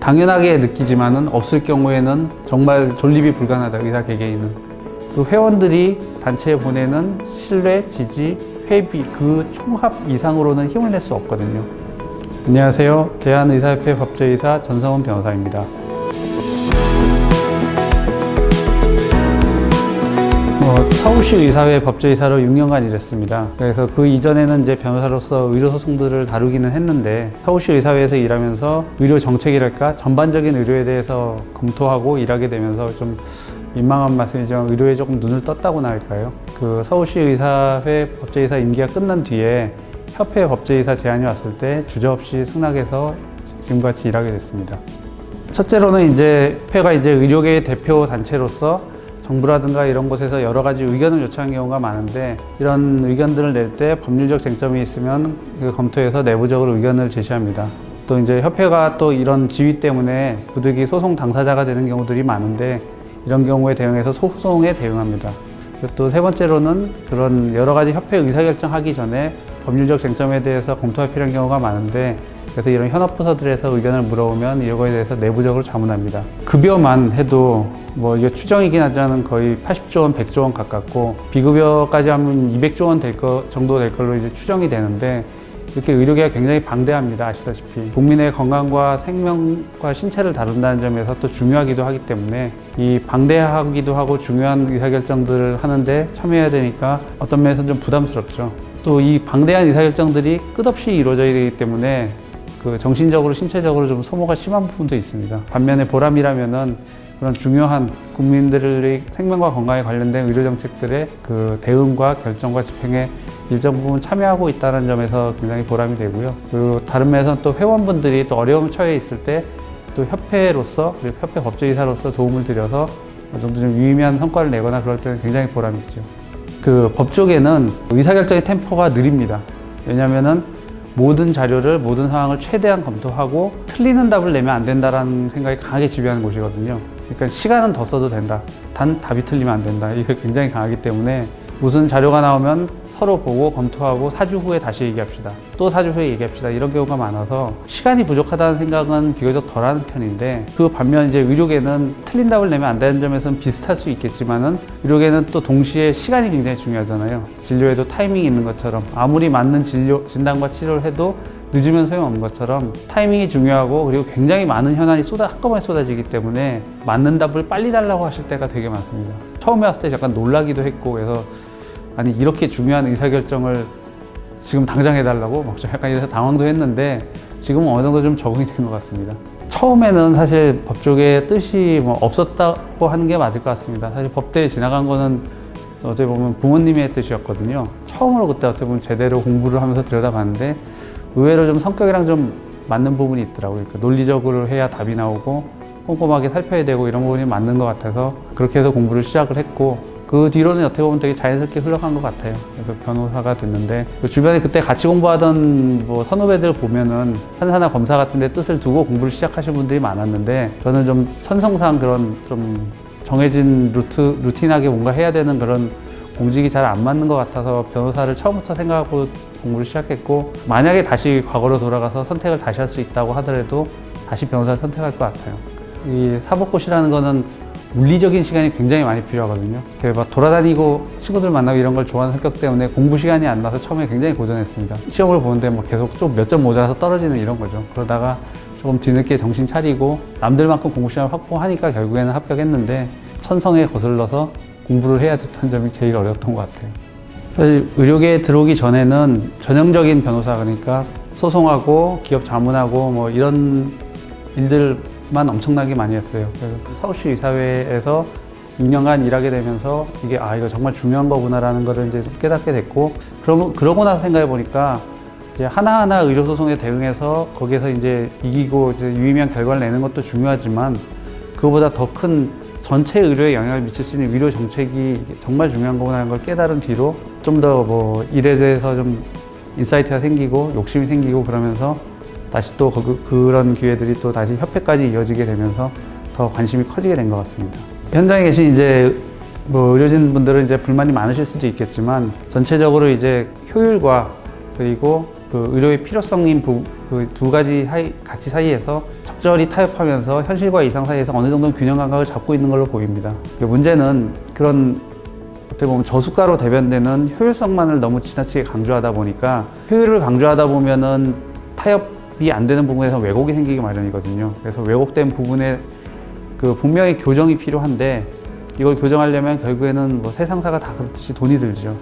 당연하게 느끼지만은 없을 경우에는 정말 존립이 불가능하다, 의사 개개인은. 그 회원들이 단체에 보내는 신뢰, 지지, 회비 그 총합 이상으로는 힘을 낼 수 없거든요. 안녕하세요. 대한의사협회 법제의사 전성훈 변호사입니다. 서울시 의사회 법제의사로 6년간 일했습니다. 그래서 그 이전에는 이제 변호사로서 의료소송들을 다루기는 했는데, 서울시 의사회에서 일하면서 의료 정책이랄까 전반적인 의료에 대해서 검토하고 일하게 되면서 좀 민망한 말씀이지만 의료에 조금 눈을 떴다고나 할까요? 그 서울시 의사회 법제의사 임기가 끝난 뒤에 협회 법제의사 제안이 왔을 때 주저없이 승낙해서 지금같이 일하게 됐습니다. 첫째로는 이제 협회가 이제 의료계의 대표 단체로서 정부라든가 이런 곳에서 여러 가지 의견을 요청하는 경우가 많은데, 이런 의견들을 낼 때 법률적 쟁점이 있으면 그 검토해서 내부적으로 의견을 제시합니다. 또 이제 협회가 또 이런 지위 때문에 부득이 소송 당사자가 되는 경우들이 많은데, 이런 경우에 대응해서 소송에 대응합니다. 또 세 번째로는 그런 여러 가지 협회 의사결정하기 전에 법률적 쟁점에 대해서 검토가 필요한 경우가 많은데, 그래서 이런 현업부서들에서 의견을 물어보면 이거에 대해서 내부적으로 자문합니다. 급여만 해도 뭐 이게 추정이긴 하지만 거의 80조 원, 100조 원 가깝고, 비급여까지 하면 200조 원 정도 될 걸로 이제 추정이 되는데, 이렇게 의료계가 굉장히 방대합니다. 아시다시피 국민의 건강과 생명과 신체를 다룬다는 점에서 또 중요하기도 하기 때문에, 이 방대하기도 하고 중요한 의사결정들을 하는데 참여해야 되니까 어떤 면에서는 좀 부담스럽죠. 또 이 방대한 의사결정들이 끝없이 이루어져야 되기 때문에 그 정신적으로 신체적으로 좀 소모가 심한 부분도 있습니다. 반면에 보람이라면은 그런 중요한 국민들의 생명과 건강에 관련된 의료 정책들의 그 대응과 결정과 집행에 일정 부분 참여하고 있다는 점에서 굉장히 보람이 되고요. 그리고 다른 면에서는 또 회원분들이 또 어려움 처해 있을 때 또 협회로서, 그리고 협회 법제의사로서 도움을 드려서 어느 정도 좀 유의미한 성과를 내거나 그럴 때는 굉장히 보람이 있죠. 그 법 쪽에는 의사결정의 템포가 느립니다. 왜냐면은 모든 자료를, 모든 상황을 최대한 검토하고 틀리는 답을 내면 안 된다라는 생각이 강하게 지배하는 곳이거든요. 그러니까 시간은 더 써도 된다. 단 답이 틀리면 안 된다. 이게 굉장히 강하기 때문에 무슨 자료가 나오면 서로 보고 검토하고 4주 후에 다시 얘기합시다. 또 4주 후에 얘기합시다. 이런 경우가 많아서 시간이 부족하다는 생각은 비교적 덜하는 편인데, 그 반면 이제 의료계는 틀린 답을 내면 안 되는 점에서는 비슷할 수 있겠지만은, 의료계는 또 동시에 시간이 굉장히 중요하잖아요. 진료에도 타이밍이 있는 것처럼 아무리 맞는 진단과 치료를 해도 늦으면 소용없는 것처럼 타이밍이 중요하고, 그리고 굉장히 많은 현안이 한꺼번에 쏟아지기 때문에 맞는 답을 빨리 달라고 하실 때가 되게 많습니다. 처음에 왔을 때 약간 놀라기도 했고, 그래서 아니 이렇게 중요한 의사결정을 지금 당장 해달라고 막 약간 이래서 당황도 했는데, 지금은 어느 정도 좀 적응이 된 것 같습니다. 처음에는 사실 법 쪽에 뜻이 뭐 없었다고 하는 게 맞을 것 같습니다. 사실 법대에 지나간 거는 어떻게 보면 부모님의 뜻이었거든요. 처음으로 그때 어떻게 보면 제대로 공부를 하면서 들여다봤는데, 의외로 좀 성격이랑 좀 맞는 부분이 있더라고요. 그러니까 논리적으로 해야 답이 나오고 꼼꼼하게 살펴야 되고 이런 부분이 맞는 것 같아서 그렇게 해서 공부를 시작을 했고, 그 뒤로는 어떻게 보면 되게 자연스럽게 흘러간 것 같아요. 그래서 변호사가 됐는데, 그 주변에 그때 같이 공부하던 뭐 선후배들 보면은 판사나 검사 같은 데 뜻을 두고 공부를 시작하신 분들이 많았는데, 저는 좀 선성상 그런 좀 정해진 루틴하게 뭔가 해야 되는 그런 공직이 잘 안 맞는 것 같아서 변호사를 처음부터 생각하고 공부를 시작했고, 만약에 다시 과거로 돌아가서 선택을 다시 할 수 있다고 하더라도 다시 변호사를 선택할 것 같아요. 이 사법고시라는 거는 물리적인 시간이 굉장히 많이 필요하거든요. 막 돌아다니고 친구들 만나고 이런 걸 좋아하는 성격 때문에 공부 시간이 안 나서 처음에 굉장히 고전했습니다. 시험을 보는데 뭐 계속 좀 몇 점 모자라서 떨어지는 이런 거죠. 그러다가 조금 뒤늦게 정신 차리고 남들만큼 공부 시간을 확보하니까 결국에는 합격했는데, 천성에 거슬러서 공부를 해야 됐다는 점이 제일 어려웠던 것 같아요. 사실 의료계에 들어오기 전에는 전형적인 변호사, 그러니까 소송하고 기업 자문하고 뭐 이런 일들만 엄청나게 많이 했어요. 그래서 서울시 의사회에서 6년간 일하게 되면서 이게 이거 정말 중요한 거구나라는 거를 이제 좀 깨닫게 됐고, 그러고 나서 생각해 보니까 이제 하나하나 의료소송에 대응해서 거기에서 이제 이기고 이제 유의미한 결과를 내는 것도 중요하지만, 그거보다 더 큰 전체 의료에 영향을 미칠 수 있는 의료 정책이 정말 중요한 거구나라는 걸 깨달은 뒤로 좀 더 뭐 일에 대해서 좀 인사이트가 생기고 욕심이 생기고, 그러면서 다시 또 그런 기회들이 또 다시 협회까지 이어지게 되면서 더 관심이 커지게 된 것 같습니다. 현장에 계신 이제 뭐 의료진 분들은 이제 불만이 많으실 수도 있겠지만, 전체적으로 이제 효율과 그리고 그 의료의 필요성인 그 두 가지 가치 사이에서 적절히 타협하면서 현실과 이상 사이에서 어느 정도 균형 감각을 잡고 있는 걸로 보입니다. 문제는 그런 어떻게 보면 저수가로 대변되는 효율성만을 너무 지나치게 강조하다 보니까 효율을 강조하다 보면은 타협이 안 되는 부분에서 왜곡이 생기기 마련이거든요. 그래서 왜곡된 부분에 그 분명히 교정이 필요한데 이걸 교정하려면 결국에는 뭐 세상사가 다 그렇듯이 돈이 들죠.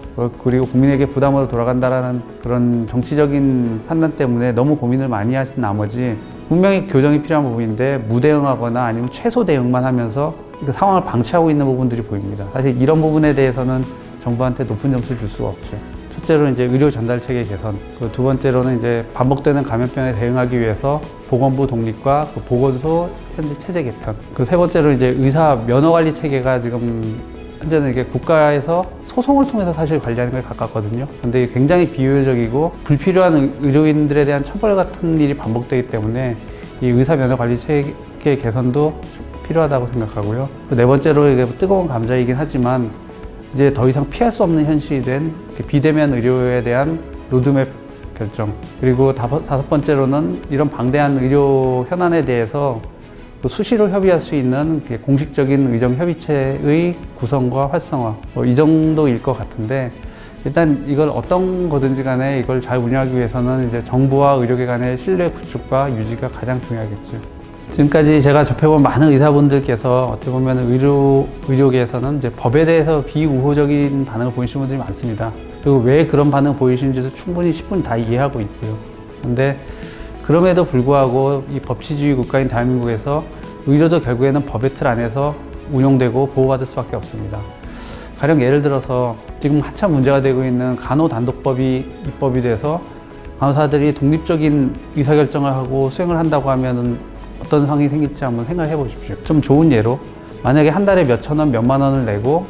그리고 국민에게 부담으로 돌아간다라는 그런 정치적인 판단 때문에 너무 고민을 많이 하신 나머지 분명히 교정이 필요한 부분인데 무대응하거나 아니면 최소 대응만 하면서 그 상황을 방치하고 있는 부분들이 보입니다. 사실 이런 부분에 대해서는 정부한테 높은 점수를 줄 수가 없죠. 첫째로는 이제 의료 전달 체계 개선, 그 두 번째로는 이제 반복되는 감염병에 대응하기 위해서 보건부 독립과 그 보건소 현재 체제 개편, 그 세 번째로 이제 의사 면허 관리 체계가 지금 현재는 이게 국가에서 소송을 통해서 사실 관리하는 것에 가깝거든요. 근데 이게 굉장히 비효율적이고 불필요한 의료인들에 대한 처벌 같은 일이 반복되기 때문에 이 의사 면허 관리 체계 개선도 필요하다고 생각하고요. 네 번째로 이게 뜨거운 감자이긴 하지만 이제 더 이상 피할 수 없는 현실이 된 비대면 의료에 대한 로드맵 결정, 그리고 다섯 번째로는 이런 방대한 의료 현안에 대해서 수시로 협의할 수 있는 공식적인 의정협의체의 구성과 활성화, 이 정도일 것 같은데, 일단 이걸 어떤 거든지 간에 이걸 잘 운영하기 위해서는 이제 정부와 의료계 간의 신뢰 구축과 유지가 가장 중요하겠죠. 지금까지 제가 접해본 많은 의사분들께서 어떻게 보면 의료계에서는 이제 법에 대해서 비우호적인 반응을 보이시는 분들이 많습니다. 그리고 왜 그런 반응을 보이시는지도 충분히 10분 다 이해하고 있고요. 그런데 그럼에도 불구하고 이 법치주의 국가인 대한민국에서 의료도 결국에는 법의 틀 안에서 운용되고 보호받을 수밖에 없습니다. 가령 예를 들어서 지금 한참 문제가 되고 있는 간호단독법이 입법이 돼서 간호사들이 독립적인 의사결정을 하고 수행을 한다고 하면은 어떤 상황이 생길지 한번 생각해 보십시오. 좀 좋은 예로 만약에 한 달에 몇천 원, 몇만 원을 내고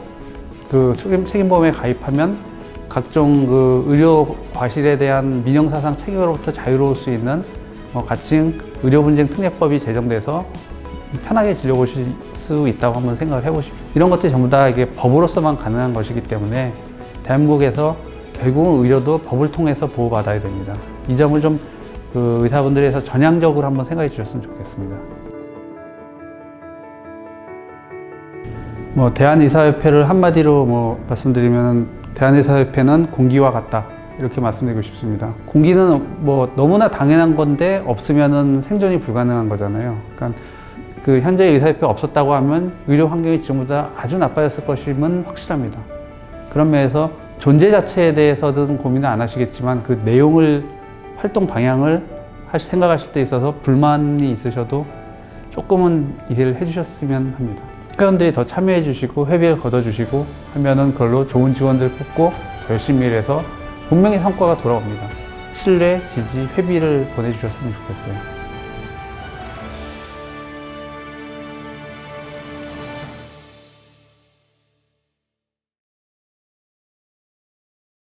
그 책임보험에 가입하면 각종 그 의료 과실에 대한 민형사상 책임으로부터 자유로울 수 있는 가칭 의료분쟁 특례법이 제정돼서 편하게 진료보실 수 있다고 한번 생각을 해보십시오. 이런 것들이 전부 다 이게 법으로서만 가능한 것이기 때문에 대한민국에서 결국은 의료도 법을 통해서 보호받아야 됩니다. 이 점을 좀 그 의사분들에서 전향적으로 한번 생각해 주셨으면 좋겠습니다. 대한의사협회를 한마디로 말씀드리면 대한의사협회는 공기와 같다, 이렇게 말씀드리고 싶습니다. 공기는 너무나 당연한 건데 없으면은 생존이 불가능한 거잖아요. 그러니까 그 현재 의사협회가 없었다고 하면 의료 환경이 지금보다 아주 나빠졌을 것임은 확실합니다. 그런 면에서 존재 자체에 대해서는 고민을 안 하시겠지만 그 내용을, 활동 방향을 생각하실 때 있어서 불만이 있으셔도 조금은 이해를 해주셨으면 합니다. 회원들이 더 참여해 주시고 회비를 걷어주시고 하면은 그걸로 좋은 직원들 뽑고 더 열심히 일해서 분명히 성과가 돌아옵니다. 신뢰, 지지, 회비를 보내주셨으면 좋겠어요.